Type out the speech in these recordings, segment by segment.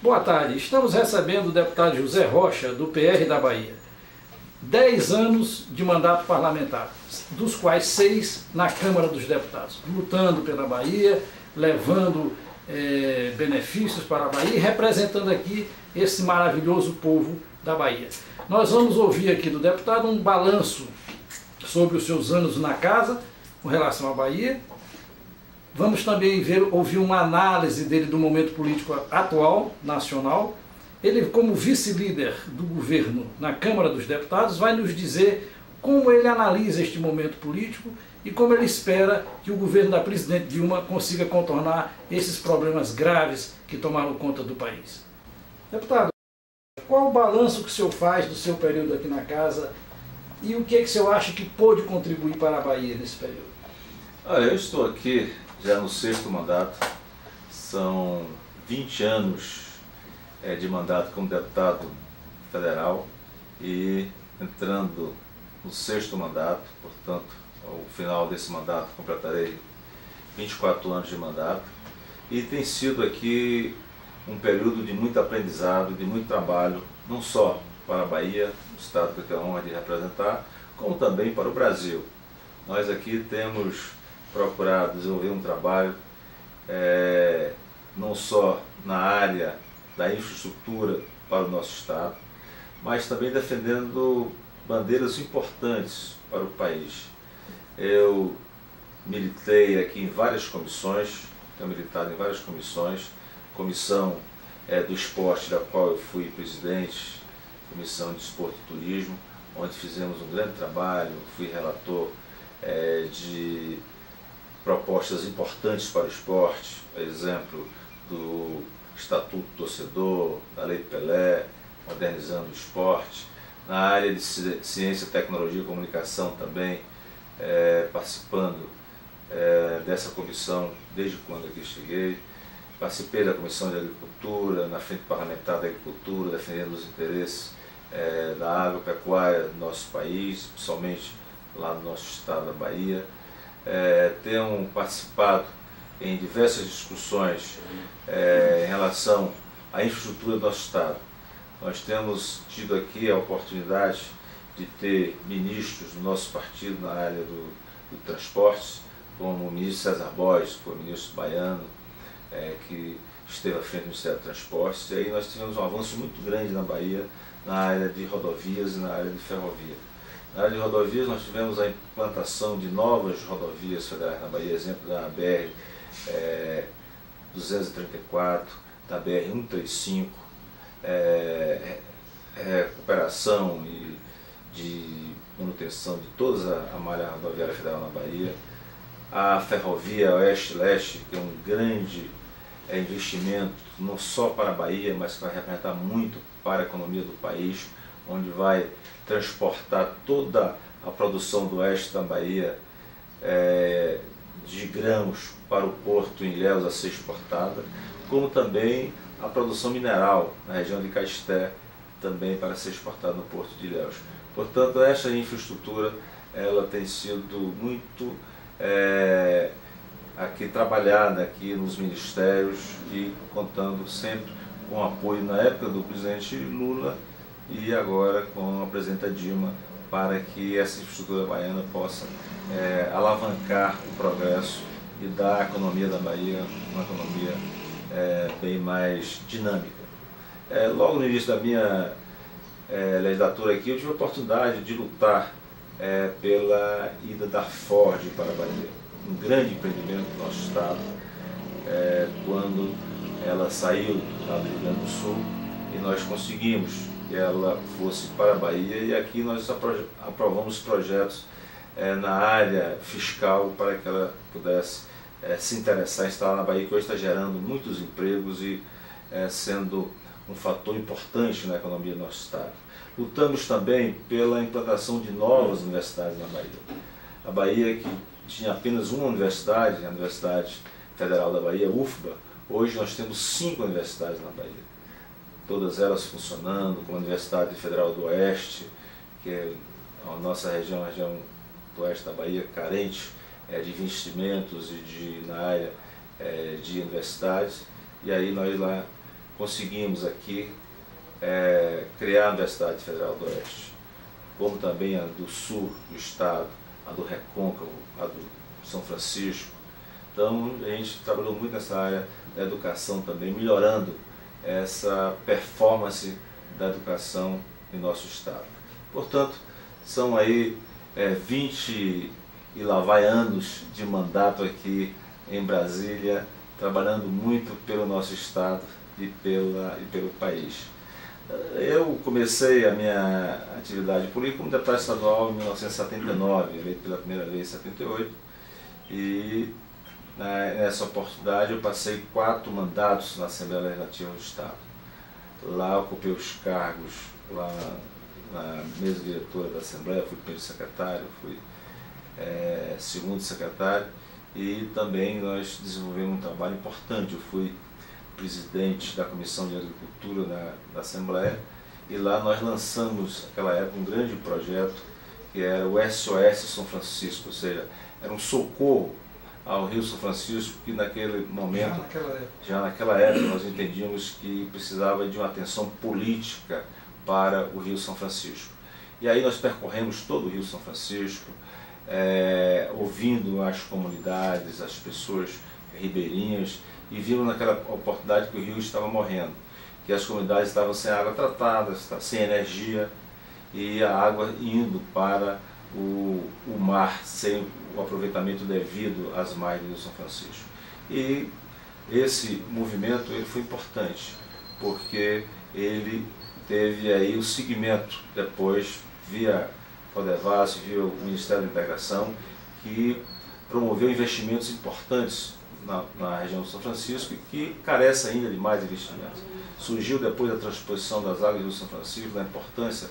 Boa tarde, estamos recebendo o deputado José Rocha, do PR da Bahia. 10 anos de mandato parlamentar, dos quais 6 na Câmara dos Deputados, lutando pela Bahia, levando benefícios para a Bahia e representando aqui esse maravilhoso povo da Bahia. Nós vamos ouvir aqui do deputado um balanço sobre os seus anos na casa com relação à Bahia. Vamos também ouvir uma análise dele do momento político atual, nacional. Ele, como vice-líder do governo na Câmara dos Deputados, vai nos dizer como ele analisa este momento político e como ele espera que o governo da presidente Dilma consiga contornar esses problemas graves que tomaram conta do país. Deputado, qual o balanço que o senhor faz do seu período aqui na casa e o que é que o senhor acha que pôde contribuir para a Bahia nesse período? Olha, eu estou aqui já no 6º mandato, são 20 anos de mandato como deputado federal e entrando no 6º mandato, portanto, ao final desse mandato completarei 24 anos de mandato e tem sido aqui um período de muito aprendizado, de muito trabalho, não só para a Bahia, o estado que eu tenho a honra de representar, como também para o Brasil. Nós aqui temos procurado desenvolver um trabalho não só na área da infraestrutura para o nosso estado, mas também defendendo bandeiras importantes para o país. Eu militei aqui em várias comissões, tenho militado em várias comissões, comissão do esporte, da qual eu fui presidente, comissão de esporte e turismo, onde fizemos um grande trabalho, fui relator de propostas importantes para o esporte, exemplo do Estatuto do Torcedor, da Lei Pelé, modernizando o esporte. Na área de ciência, tecnologia e comunicação também, participando dessa comissão desde quando aqui cheguei. Participei da Comissão de Agricultura, na Frente Parlamentar da Agricultura, defendendo os interesses da agropecuária do nosso país, principalmente lá no nosso estado da Bahia. Tenho participado em diversas discussões em relação à infraestrutura do nosso estado. Nós temos tido aqui a oportunidade de ter ministros do nosso partido na área do transporte, como o ministro César Borges, que foi ministro baiano, que esteve à frente do Ministério do Transportes, e aí nós tivemos um avanço muito grande na Bahia, na área de rodovias e na área de ferrovia. Na área de rodovias nós tivemos a implantação de novas rodovias federais na Bahia, exemplo da BR 234, da BR 135, recuperação e de manutenção de toda a malha rodoviária federal na Bahia, a ferrovia Oeste-Leste, que é um grande investimento não só para a Bahia, mas que vai representar muito para a economia do país, onde vai transportar toda a produção do oeste da Bahia de grãos para o porto em Ilhéus a ser exportada, como também a produção mineral na região de Caeté, também para ser exportada no porto de Ilhéus. Portanto, essa infraestrutura ela tem sido muito aqui trabalhada aqui nos ministérios e contando sempre com apoio na época do presidente Lula e agora com a presidenta Dilma, para que essa infraestrutura baiana possa alavancar o progresso e dar à economia da Bahia uma economia bem mais dinâmica. Logo no início da minha legislatura aqui, eu tive a oportunidade de lutar pela ida da Ford para a Bahia, um grande empreendimento do nosso estado, quando ela saiu lá do Rio Grande do Sul e nós conseguimos que ela fosse para a Bahia, e aqui nós aprovamos projetos na área fiscal para que ela pudesse se interessar em estar na Bahia, que hoje está gerando muitos empregos e sendo um fator importante na economia do nosso estado. Lutamos também pela implantação de novas universidades na Bahia. A Bahia, que tinha apenas uma universidade, a Universidade Federal da Bahia, UFBA, hoje nós temos 5 universidades na Bahia. Todas elas funcionando, como a Universidade Federal do Oeste, que é a nossa região, a região do oeste da Bahia, carente de investimentos e na área de universidades. E aí nós lá conseguimos aqui criar a Universidade Federal do Oeste, como também a do Sul do Estado, a do Recôncavo, a do São Francisco. Então a gente trabalhou muito nessa área da educação também, melhorando essa performance da educação em nosso Estado. Portanto, são aí 20 e lá vai anos de mandato aqui em Brasília, trabalhando muito pelo nosso Estado e pelo país. Eu comecei a minha atividade política como deputado estadual em 1979, eleito pela primeira vez em 78, e nessa oportunidade eu passei 4 mandatos na Assembleia Legislativa do Estado. Lá ocupei os cargos lá na mesa diretora da Assembleia, fui primeiro secretário, fui segundo secretário, e também nós desenvolvemos um trabalho importante. Eu fui presidente da Comissão de Agricultura da Assembleia, e lá nós lançamos, naquela época, um grande projeto que era o SOS São Francisco, ou seja, era um socorro ao Rio São Francisco, que naquele momento, já naquela época, nós entendíamos que precisava de uma atenção política para o Rio São Francisco. E aí nós percorremos todo o Rio São Francisco, ouvindo as comunidades, as pessoas ribeirinhas, e vimos naquela oportunidade que o rio estava morrendo, que as comunidades estavam sem água tratada, sem energia, e a água indo para o mar, sem o aproveitamento devido às margens do Rio São Francisco. E esse movimento ele foi importante, porque ele teve aí o segmento depois, via Codevasf, via o Ministério da Integração, que promoveu investimentos importantes na região do São Francisco e que carece ainda de mais investimentos. Surgiu depois da transposição das águas do São Francisco, da importância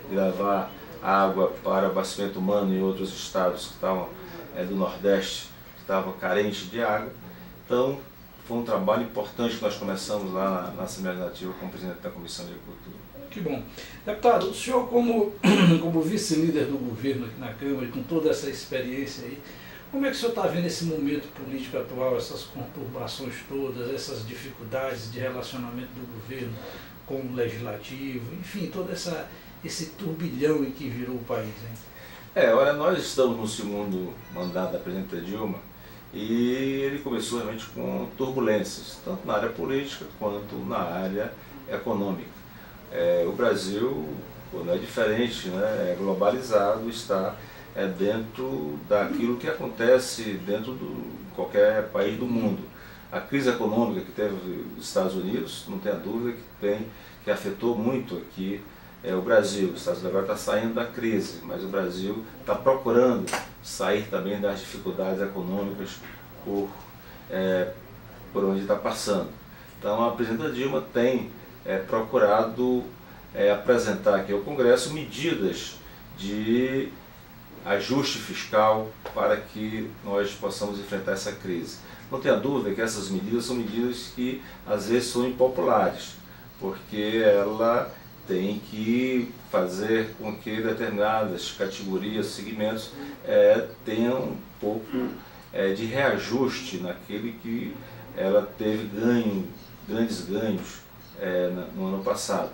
de levar água para abastecimento humano em outros estados que estavam do Nordeste, que estavam carentes de água. Então, foi um trabalho importante que nós começamos lá na Assembleia Legislativa como presidente da Comissão de Agricultura. Que bom. Deputado, o senhor como vice-líder do governo aqui na Câmara, e com toda essa experiência aí, como é que o senhor está vendo esse momento político atual, essas conturbações todas, essas dificuldades de relacionamento do governo com o legislativo, enfim, todo esse turbilhão em que virou o país, hein? Olha, nós estamos no segundo mandato da presidenta Dilma, e ele começou realmente com turbulências, tanto na área política quanto na área econômica. O Brasil não é diferente, né? É globalizado, está dentro daquilo que acontece dentro de qualquer país do mundo. A crise econômica que teve os Estados Unidos, não tenha dúvida que afetou muito aqui o Brasil. Os Estados Unidos agora está saindo da crise, mas o Brasil está procurando sair também das dificuldades econômicas por onde está passando. Então a presidenta Dilma tem procurado apresentar aqui ao Congresso medidas de ajuste fiscal para que nós possamos enfrentar essa crise. Não tenha dúvida que essas medidas são medidas que às vezes são impopulares, porque ela tem que fazer com que determinadas categorias, segmentos tenham um pouco de reajuste naquele que ela teve grandes ganhos no ano passado.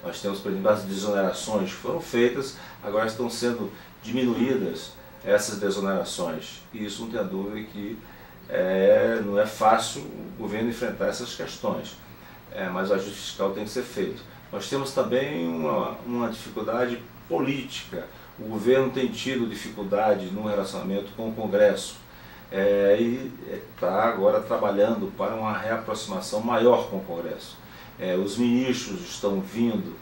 Nós temos, por exemplo, as desonerações que foram feitas, agora estão sendo diminuídas essas desonerações. E isso não tem dúvida que não é fácil o governo enfrentar essas questões, mas o ajuste fiscal tem que ser feito. Nós temos também uma dificuldade política. O governo tem tido dificuldade no relacionamento com o Congresso e está agora trabalhando para uma reaproximação maior com o Congresso. Os ministros estão vindo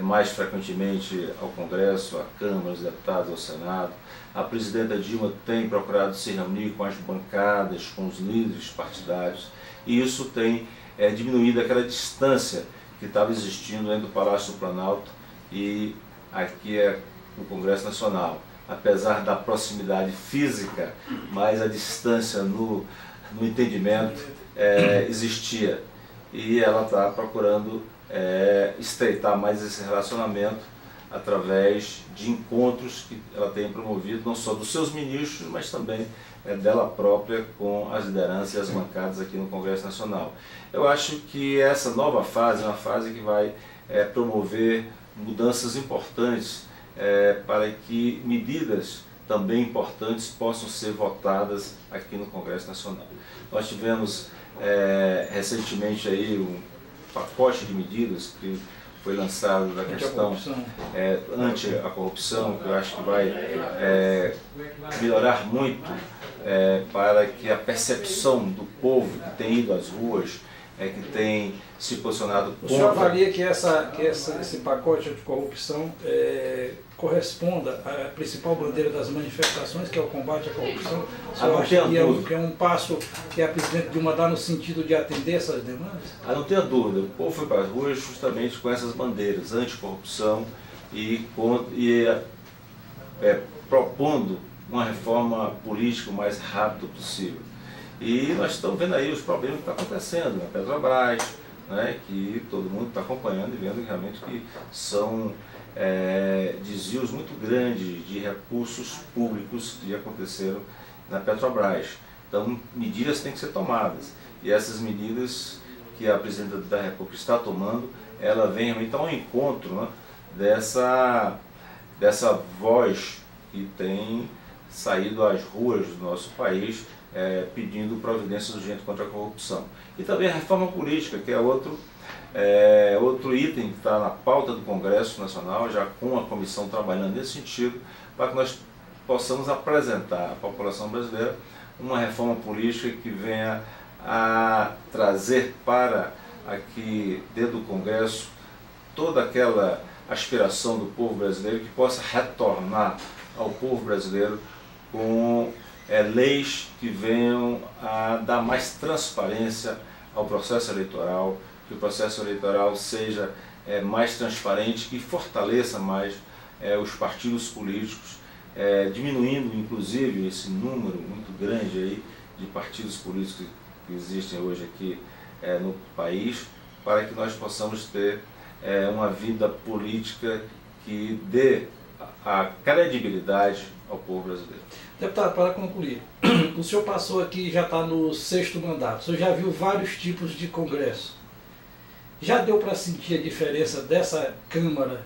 mais frequentemente ao Congresso, à Câmara, aos deputados, ao Senado. A presidenta Dilma tem procurado se reunir com as bancadas, com os líderes partidários, e isso tem diminuído aquela distância que estava existindo entre o Palácio do Planalto e aqui o Congresso Nacional. Apesar da proximidade física, mas a distância no entendimento existia. E ela está procurando estreitar mais esse relacionamento através de encontros que ela tem promovido, não só dos seus ministros, mas também dela própria com as lideranças e as bancadas aqui no Congresso Nacional. Eu acho que essa nova fase é uma fase que vai promover mudanças importantes para que medidas também importantes possam ser votadas aqui no Congresso Nacional. Nós tivemos recentemente aí um pacote de medidas que foi lançado da questão anti a corrupção, que eu acho que vai melhorar muito para que a percepção do povo que tem ido às ruas, que tem se posicionado contra... O senhor avalia que esse pacote anticorrupção corresponda à principal bandeira das manifestações, que é o combate à corrupção? O senhor acha que é um passo que a presidente Dilma dá no sentido de atender essas demandas? Não tenha dúvida, o povo foi para as ruas justamente com essas bandeiras anticorrupção e propondo uma reforma política o mais rápido possível. E nós estamos vendo aí os problemas que estão acontecendo na Petrobras, né, que todo mundo está acompanhando e vendo realmente que são desvios muito grandes de recursos públicos que aconteceram na Petrobras. Então, medidas têm que ser tomadas. E essas medidas que a presidenta da República está tomando, ela vem realmente ao encontro, né, dessa voz que tem saído às ruas do nosso país pedindo providências urgentes contra a corrupção. E também a reforma política, que é outro item que está na pauta do Congresso Nacional, já com a comissão trabalhando nesse sentido, para que nós possamos apresentar à população brasileira uma reforma política que venha a trazer para aqui dentro do Congresso toda aquela aspiração do povo brasileiro que possa retornar ao povo brasileiro com leis que venham a dar mais transparência ao processo eleitoral, que o processo eleitoral seja mais transparente, que fortaleça mais os partidos políticos, diminuindo inclusive esse número muito grande aí de partidos políticos que existem hoje aqui no país, para que nós possamos ter uma vida política que dê a credibilidade ao povo brasileiro. Deputado, para concluir, o senhor passou aqui, já está no 6º mandato, o senhor já viu vários tipos de congresso. Já deu para sentir a diferença dessa Câmara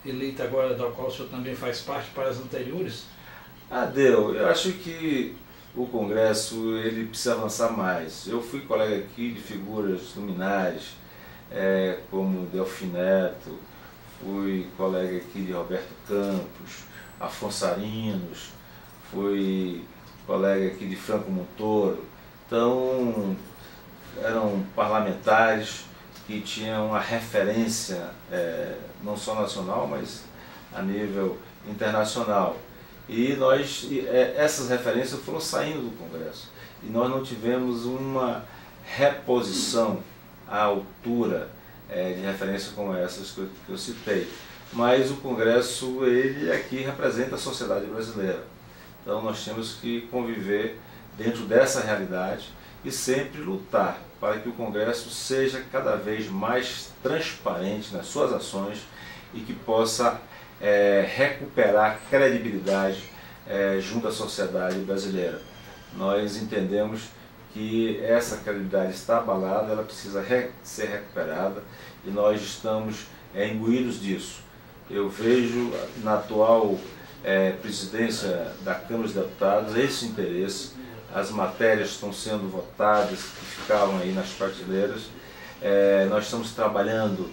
eleita agora, da qual o senhor também faz parte, para as anteriores? Deu. Eu acho que o Congresso ele precisa avançar mais. Eu fui colega aqui de figuras luminares, como Delfim Neto, fui colega aqui de Roberto Campos, Afonso Arinos, fui colega aqui de Franco Montoro. Então, eram parlamentares que tinham uma referência não só nacional, mas a nível internacional. E essas referências foram saindo do Congresso. E nós não tivemos uma reposição à altura de referência como essas que eu citei. Mas o Congresso, ele aqui representa a sociedade brasileira. Então nós temos que conviver dentro dessa realidade e sempre lutar para que o Congresso seja cada vez mais transparente nas suas ações e que possa recuperar credibilidade junto à sociedade brasileira. Nós entendemos que essa credibilidade está abalada, ela precisa ser recuperada e nós estamos imbuídos disso. Eu vejo na atual presidência da Câmara dos Deputados esse interesse. As matérias estão sendo votadas, que ficavam aí nas prateleiras. Nós estamos trabalhando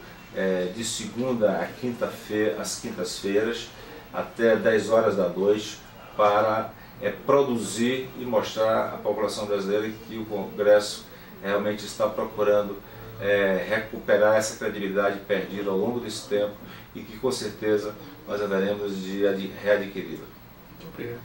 de segunda a quinta-feira, às quintas-feiras, até 10 horas da noite, para produzir e mostrar à população brasileira que o Congresso realmente está procurando recuperar essa credibilidade perdida ao longo desse tempo e que com certeza nós haveremos de readquiri-la. Muito obrigado.